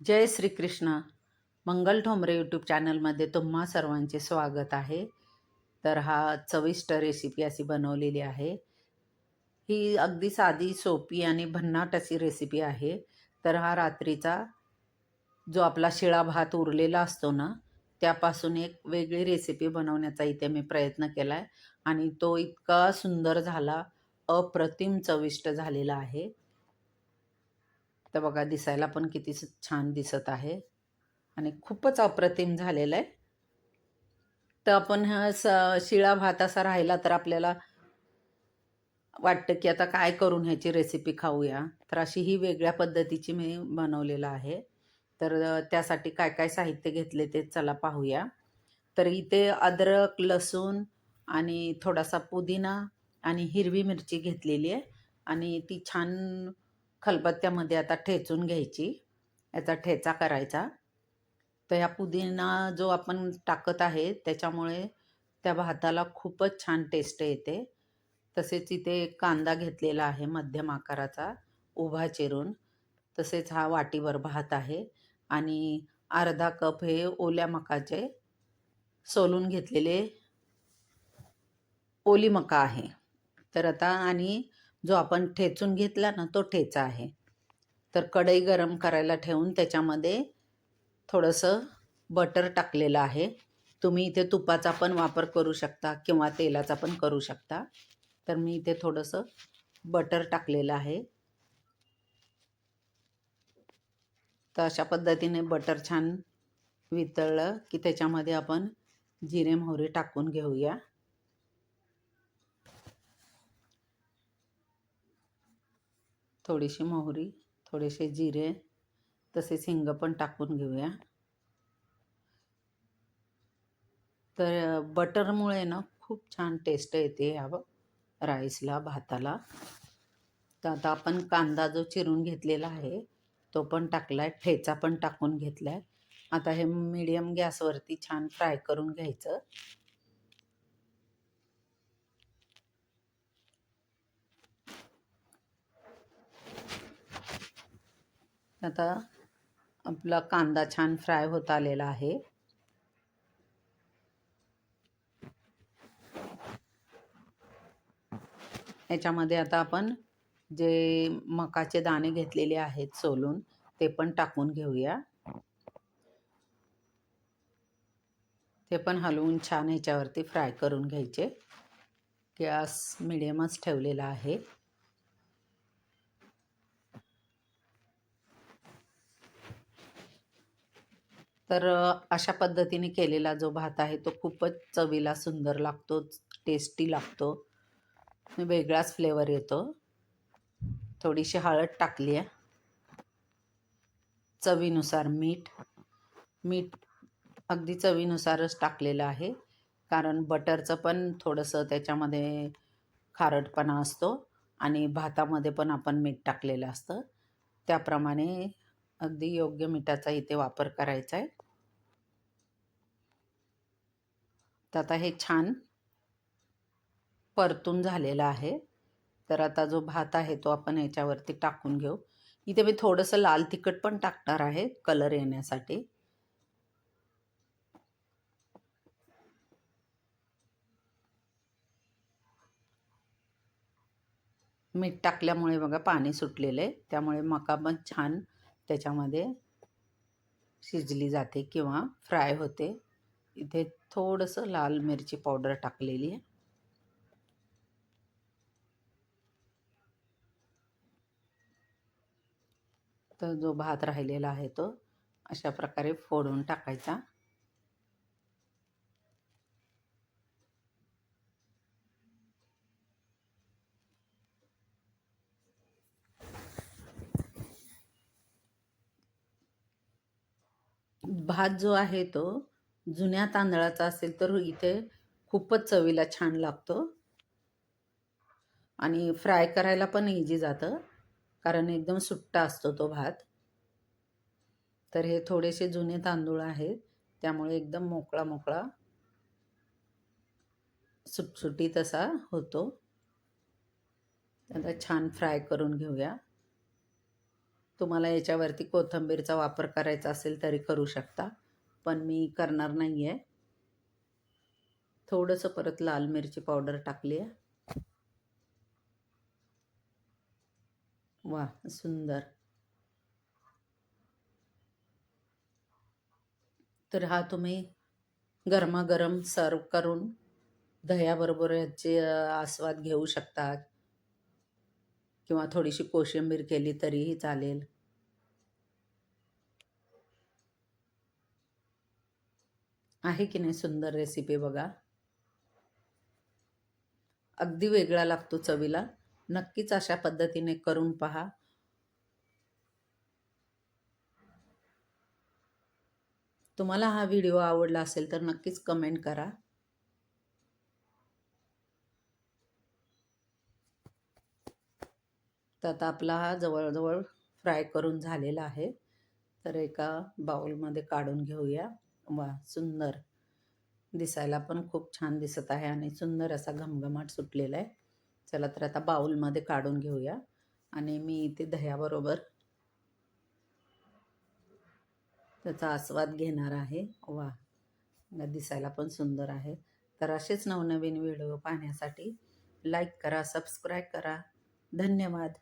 जय श्री कृष्ण. मंगल Thombare YouTube चॅनलमध्ये तुम्हा सर्वांचे स्वागत आहे. तर हा चविष्ट रेसिपी अशी बनवलेली आहे. ही अगदी साधी, सोपी आणि भन्नाट अशी रेसिपी आहे. तर हा रात्रीचा जो आपला शिळा भात उरलेला असतो ना, त्यापासून एक वेगळी रेसिपी बनवण्याचा इथे मी प्रयत्न केला आहे आणि तो इतका सुंदर झाला, अप्रतिम चविष्ट झालेला आहे. तर बघा दिसायला पण किती छान दिसत आहे आणि खूपच अप्रतिम झालेलं आहे. तर आपण हा शिळा भात असा राहिला तर आपल्याला वाटतं की आता काय करून ह्याची रेसिपी खाऊया. तर अशी ही वेगळ्या पद्धतीची मी बनवलेलं आहे. तर त्यासाठी काय काय साहित्य घेतले ते चला पाहूया. तर इथे अद्रक, लसूण आणि थोडासा पुदिना आणि हिरवी मिरची घेतलेली आहे आणि ती छान खलबत्त्यामध्ये आता ठेचून घ्यायची. याचा ठेचा करायचा. तर ह्या पुदिना जो आपण टाकत आहे त्याच्यामुळे त्या भाताला खूपच छान टेस्ट येते. तसेच इथे कांदा घेतलेला आहे मध्यम आकाराचा उभा चिरून. तसेच हा वाटीभर भात आहे आणि अर्धा कप हे ओल्या मकाचे सोलून घेतलेले ओली मका आहे. तर आता आणि जो आपण ठेचून घेतला ना तो ठेचा आहे. तर कढई गरम करायला ठेवून त्याच्यामध्ये थोडंसं बटर टाकलेलं आहे. तुम्ही इथे तुपाचा पण वापर करू शकता किंवा तेलाचा पण करू शकता. तर मी इथे थोडंसं बटर टाकलेलं आहे. तर अशा पद्धतीने बटर छान वितळलं की त्याच्यामध्ये आपण जिरे मोहरी टाकून घेऊया. थोडीशी मोहरी, थोडेसे जिरे, तसेच हिंग पण टाकून घेऊया. तर बटरमुळे ना खूप छान टेस्ट येते ह्या राईसला, भाताला. तर आता आपण कांदा जो चिरून घेतलेला आहे तो पण टाकलाय, ठेचा पण टाकून घेतलाय. आता हे मीडियम गॅसवरती छान फ्राय करून घ्यायचं. आता आपला कांदा छान फ्राय होत आलेला आहे. याच्यामध्ये आता आपण जे मकाचे दाणे घेतलेले आहेत सोलून ते पण टाकून घेऊया. ते पण हलवून छान ह्याच्यावरती फ्राय करून घ्यायचे. गॅस मिडियमच ठेवलेला आहे. तर अशा पद्धतीने केलेला जो भात आहे तो खूपच चवीला सुंदर लागतो, टेस्टी लागतो, वेगळाच फ्लेवर येतो. थोडीशी हळद टाकली आहे, चवीनुसार मीठ. मीठ अगदी चवीनुसारच टाकलेलं आहे, कारण बटरचं पण थोडंसं त्याच्यामध्ये खारटपणा असतो आणि भातामध्ये पण आपण मीठ टाकलेलं असतं. त्याप्रमाणे अगदी योग्य मिठाचा इथे वापर करायचा आहे. तर आता हे छान परतून झालेला आहे. तर आता जो भात आहे तो आपण याच्यावरती टाकून घेऊ. इथे मी थोडंसं लाल तिखट पण टाकणार आहे कलर येण्यासाठी. मीठ टाकल्यामुळे बघा पाणी सुटलेलं आहे, त्यामुळे मका पण छान त्याच्यामध्ये शिजली जाते किंवा फ्राय होते. इथे थोडंसं लाल मिरची पावडर टाकलेली आहे. तर जो भात राहिलेला आहे तो अशा प्रकारे फोडून टाकायचा. भात जो आहे तो जुन्या तांदळाचा असेल तर इथे खूपच चवीला छान लागतो आणि फ्राय करायला पण इझी जातं, कारण एकदम सुट्टा असतो तो भात. तर हे थोडेसे जुने तांदूळ आहेत, त्यामुळे एकदम मोकळा मोकळा सुटसुटीत असा होतो. आता छान फ्राय करून घेऊया. तुम्हाला याच्यावरती कोथिंबीरचा वापर करायचा असेल तरी करू शकता, पण मी करणार नाही आहे. थोडंसं परत लाल मिरची पावडर टाकली आहे. वाह! सुंदर. तर हा तुम्ही गरमागरम सर्व्ह करून दह्याबरोबर याचे आस्वाद घेऊ शकता किंवा थोडीशी कोशिंबीर केली तरीही चालेल. आहे की नाही सुंदर रेसिपी बघा. अगदी वेगळा लागतो चवीला. नक्कीच अशा पद्धतीने करून पहा. तुम्हाला हा व्हिडिओ आवडला असेल तर नक्कीच कमेंट करा. तर आता आपला हा जवळ फ्राय करून झालेला आहे. तर एका बाउलमध्ये काढून घेऊया. वाह! सुंदर. दिसायला पण खूप छान दिसत आहे आणि सुंदर असा घमघमाट सुटलेला आहे. चला तर आता बाउलमध्ये काढून घेऊया आणि मी इथे दह्याबरोबर त्याचा आस्वाद घेणार आहे. वाह! दिसायला पण सुंदर आहे. तर असेच नवनवीन व्हिडिओ पाहण्यासाठी लाईक करा, सबस्क्राईब करा. धन्यवाद.